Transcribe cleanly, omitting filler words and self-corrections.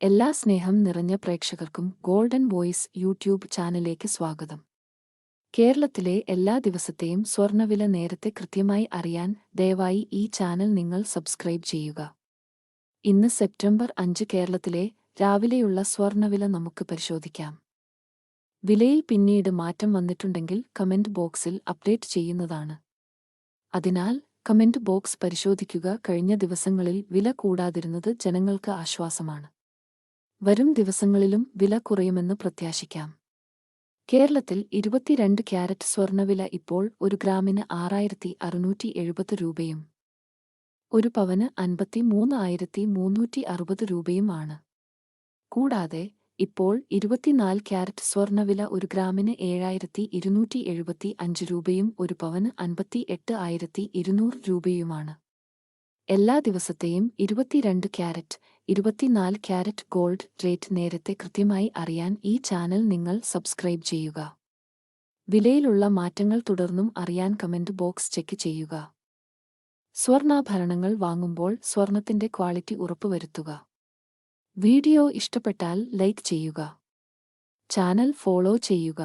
എല്ലാ സ്നേഹം നിറഞ്ഞ പ്രേക്ഷകർക്കും ഗോൾഡൻ വോയിസ് യൂട്യൂബ് ചാനലിലേക്ക് സ്വാഗതം. കേരളത്തിലെ എല്ലാ ദിവസത്തെയും സ്വർണ്ണവില നേരത്തെ കൃത്യമായി അറിയാൻ ദയവായി ഈ ചാനൽ നിങ്ങൾ സബ്സ്ക്രൈബ് ചെയ്യുക. ഇന്ന് സെപ്റ്റംബർ 5 കേരളത്തിലെ രാവിലെയുള്ള സ്വർണ്ണവില നമുക്ക് പരിശോധിക്കാം. വിലയിൽ പിന്നീട് മാറ്റം വന്നിട്ടുണ്ടെങ്കിൽ കമന്റ് ബോക്സിൽ അപ്ഡേറ്റ് ചെയ്യുന്നതാണ്. അതിനാൽ കമന്റ് ബോക്സ് പരിശോധിക്കുക. കഴിഞ്ഞ ദിവസങ്ങളിൽ വില കൂടാതിരുന്നത് ജനങ്ങൾക്ക് ആശ്വാസമാണ്. വരും ദിവസങ്ങളിലും വില കുറയുമെന്ന് പ്രത്യാശിക്കാം. കേരളത്തിൽ 22 ക്യാരറ്റ് സ്വർണ്ണവില ഇപ്പോൾ ഒരു ഗ്രാമിന് 6,670 രൂപയും ഒരു പവന് 53,360 രൂപയുമാണ്. കൂടാതെ ഇപ്പോൾ 24 ക്യാരറ്റ് സ്വർണ്ണവില ഒരു ഗ്രാമിന് 7,275 രൂപയും ഒരു പവന് 58,200 രൂപയുമാണ്. എല്ലാ ദിവസത്തെയും 22 ക്യാരറ്റ്, 24 ക്യാരറ്റ് ഗോൾഡ് റേറ്റ് നേരത്തെ കൃത്യമായി അറിയാൻ ഈ ചാനൽ നിങ്ങൾ സബ്സ്ക്രൈബ് ചെയ്യുക. വിലയിലുള്ള മാറ്റങ്ങൾ തുടർന്നും അറിയാൻ കമന്റ് ബോക്സ് ചെക്ക് ചെയ്യുക. സ്വർണ്ണാഭരണങ്ങൾ വാങ്ങുമ്പോൾ സ്വർണത്തിന്റെ ക്വാളിറ്റി ഉറപ്പുവരുത്തുക. വീഡിയോ ഇഷ്ടപ്പെട്ടാൽ ലൈക്ക് ചെയ്യുക. ചാനൽ ഫോളോ ചെയ്യുക.